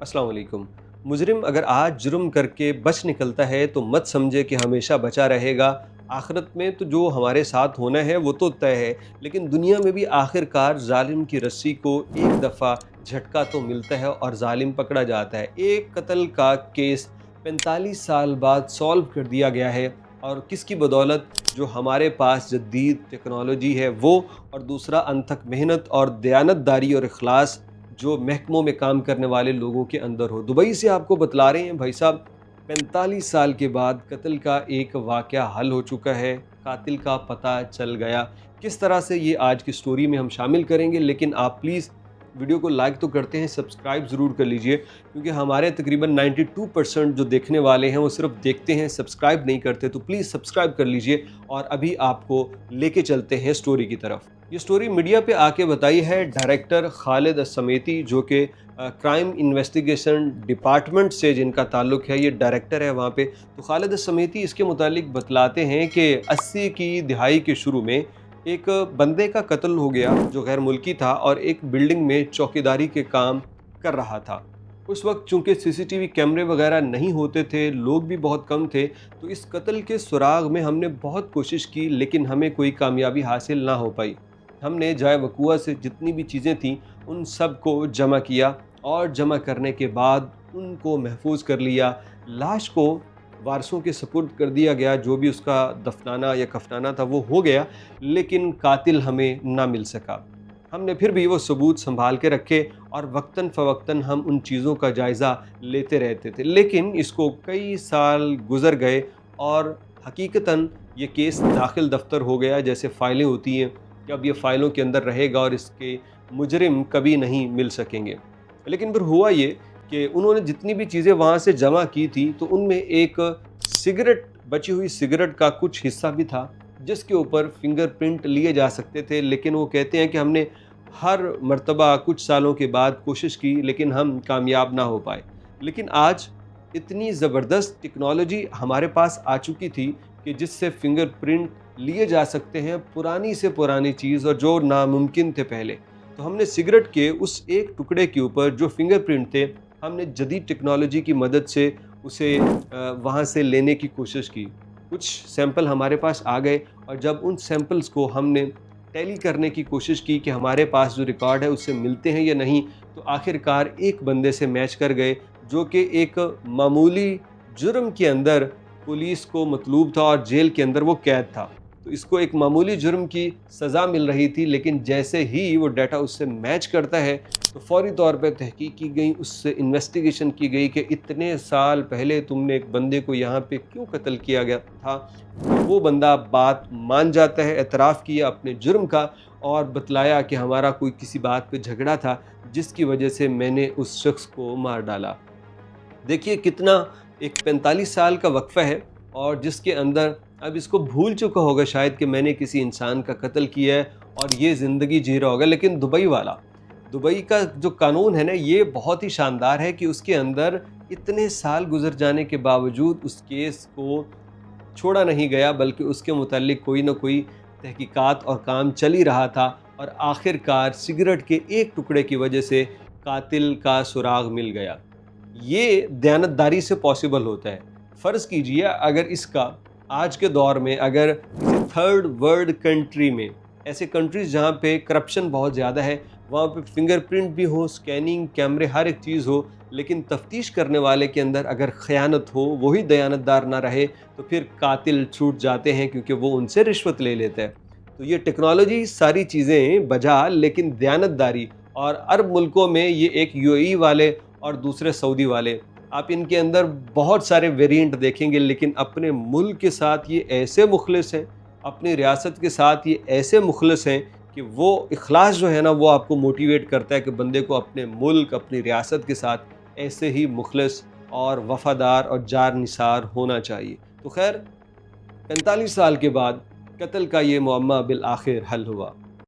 अस्सलाम वालेकुम। मुजरिम अगर आज जुर्म करके बच निकलता है तो मत समझे कि हमेशा बचा रहेगा। आखिरत में तो जो हमारे साथ होना है वो तो तय है, लेकिन दुनिया में भी आखिरकार जालिम की रस्सी को एक दफ़ा झटका तो मिलता है और जालिम पकड़ा जाता है। एक कत्ल का केस 45 साल बाद सॉल्व कर दिया गया है, और किसकी बदौलत? जो हमारे पास जदीद टेक्नोलॉजी है वो, और दूसरा अनथक मेहनत और दयानतदारी और इखलास जो महकमों में काम करने वाले लोगों के अंदर हो। दुबई से आपको बतला रहे हैं भाई साहब, 45 साल के बाद कत्ल का एक वाक़या हल हो चुका है, कातिल का पता चल गया। किस तरह से ये आज की स्टोरी में हम शामिल करेंगे, लेकिन आप प्लीज़ वीडियो को लाइक तो करते हैं, सब्सक्राइब ज़रूर कर लीजिए, क्योंकि हमारे तकरीबन 92% जो देखने वाले हैं वो सिर्फ देखते हैं, सब्सक्राइब नहीं करते। तो प्लीज़ सब्सक्राइब कर लीजिए और अभी आपको लेके चलते हैं स्टोरी की तरफ। ये स्टोरी मीडिया पे आके बताई है डायरेक्टर खालिद अस्समेती, जो कि क्राइम इन्वेस्टिगेशन डिपार्टमेंट से जिनका ताल्लुक़ है, ये डायरेक्टर है वहाँ पे। तो खालिद अस्समेती इसके मुतालिक बतलाते हैं कि 80 की दिहाई के शुरू में एक बंदे का कत्ल हो गया जो गैर मुल्की था और एक बिल्डिंग में चौकीदारी के काम कर रहा था। उस वक्त चूँकि सीसीटीवी कैमरे वगैरह नहीं होते थे, लोग भी बहुत कम थे, तो इस कत्ल के सुराग में हमने बहुत कोशिश की, लेकिन हमें कोई कामयाबी हासिल ना हो पाई। हमने जाए वक़ुआ से जितनी भी चीज़ें थीं उन सब को जमा किया, और जमा करने के बाद उनको महफूज कर लिया। लाश को वारसों के सपुर्द कर दिया गया, जो भी उसका दफनाना या कफनाना था वो हो गया, लेकिन कातिल हमें ना मिल सका। हमने फिर भी वो सबूत संभाल के रखे और वक्तन फ़वक्तन हम उन चीज़ों का जायज़ा लेते रहते थे, लेकिन इसको कई साल गुज़र गए और हकीकतन ये केस दाखिल दफ्तर हो गया, जैसे फ़ाइलें होती हैं कि अब ये फ़ाइलों के अंदर रहेगा और इसके मुजरिम कभी नहीं मिल सकेंगे। लेकिन फिर हुआ ये कि उन्होंने जितनी भी चीज़ें वहाँ से जमा की थी, तो उनमें एक सिगरेट, बची हुई सिगरेट का कुछ हिस्सा भी था जिसके ऊपर फिंगरप्रिंट लिए जा सकते थे, लेकिन वो कहते हैं कि हमने हर मर्तबा कुछ सालों के बाद कोशिश की, लेकिन हम कामयाब ना हो पाए। लेकिन आज इतनी ज़बरदस्त टेक्नोलॉजी हमारे पास आ चुकी थी कि जिससे फिंगरप्रिंट लिए जा सकते हैं पुरानी से पुरानी चीज़, और जो नामुमकिन थे पहले। तो हमने सिगरेट के उस एक टुकड़े के ऊपर जो फिंगरप्रिंट थे, हमने जदीद टेक्नोलॉजी की मदद से उसे वहाँ से लेने की कोशिश की। कुछ सैंपल हमारे पास आ गए, और जब उन सैंपल्स को हमने टैली करने की कोशिश की कि हमारे पास जो रिकॉर्ड है उससे मिलते हैं या नहीं, तो आखिरकार एक बंदे से मैच कर गए, जो कि एक मामूली जुर्म के अंदर पुलिस को मतलूब था और जेल के अंदर वो कैद था। तो इसको एक मामूली जुर्म की सज़ा मिल रही थी, लेकिन जैसे ही वो डाटा उससे मैच करता है तो फौरी तौर पे तहकीक की गई, उससे इन्वेस्टिगेशन की गई कि इतने साल पहले तुमने एक बंदे को यहाँ पे क्यों कत्ल किया गया था। तो वो बंदा बात मान जाता है, एतराफ़ किया अपने जुर्म का, और बतलाया कि हमारा कोई किसी बात पे झगड़ा था जिसकी वजह से मैंने उस शख्स को मार डाला। देखिए कितना एक 45 साल का वक्फ़ा है, और जिसके अंदर अब इसको भूल चुका होगा शायद कि मैंने किसी इंसान का कत्ल किया है और ये ज़िंदगी जी रहा होगा। लेकिन दुबई का जो कानून है ना, ये बहुत ही शानदार है कि उसके अंदर इतने साल गुजर जाने के बावजूद उस केस को छोड़ा नहीं गया, बल्कि उसके मुतालिक कोई ना कोई तहकीकात और काम चल ही रहा था, और आखिरकार सिगरेट के एक टुकड़े की वजह से कातिल का सुराग मिल गया। ये दयानतदारी से पॉसिबल होता है। फ़र्ज़ कीजिए अगर इसका आज के दौर में, अगर किसी थर्ड वर्ल्ड कंट्री में, ऐसे कंट्रीज़ जहाँ पे करप्शन बहुत ज़्यादा है, वहाँ पे फिंगरप्रिंट भी हो, स्कैनिंग, कैमरे, हर एक चीज़ हो, लेकिन तफ्तीश करने वाले के अंदर अगर ख़यानत हो, वही दयानतदार ना रहे, तो फिर कातिल छूट जाते हैं, क्योंकि वो उनसे रिश्वत ले लेता है। तो ये टेक्नोलॉजी सारी चीज़ें बजा, लेकिन दयानतदारी, और अरब मुल्कों में ये एक यूएई वाले और दूसरे सऊदी वाले, आप इनके अंदर बहुत सारे वेरिएंट देखेंगे, लेकिन अपने मुल्क के साथ ये ऐसे मुखलिस हैं, अपनी रियासत के साथ ये ऐसे मुखलिस हैं कि वो इखलास जो है ना, वो आपको मोटिवेट करता है कि बंदे को अपने मुल्क, अपनी रियासत के साथ ऐसे ही मुखलिस और वफ़ादार और जार निसार होना चाहिए। तो खैर 45 साल के बाद कत्ल का ये मुअम्मा बिल आखिर हल हुआ।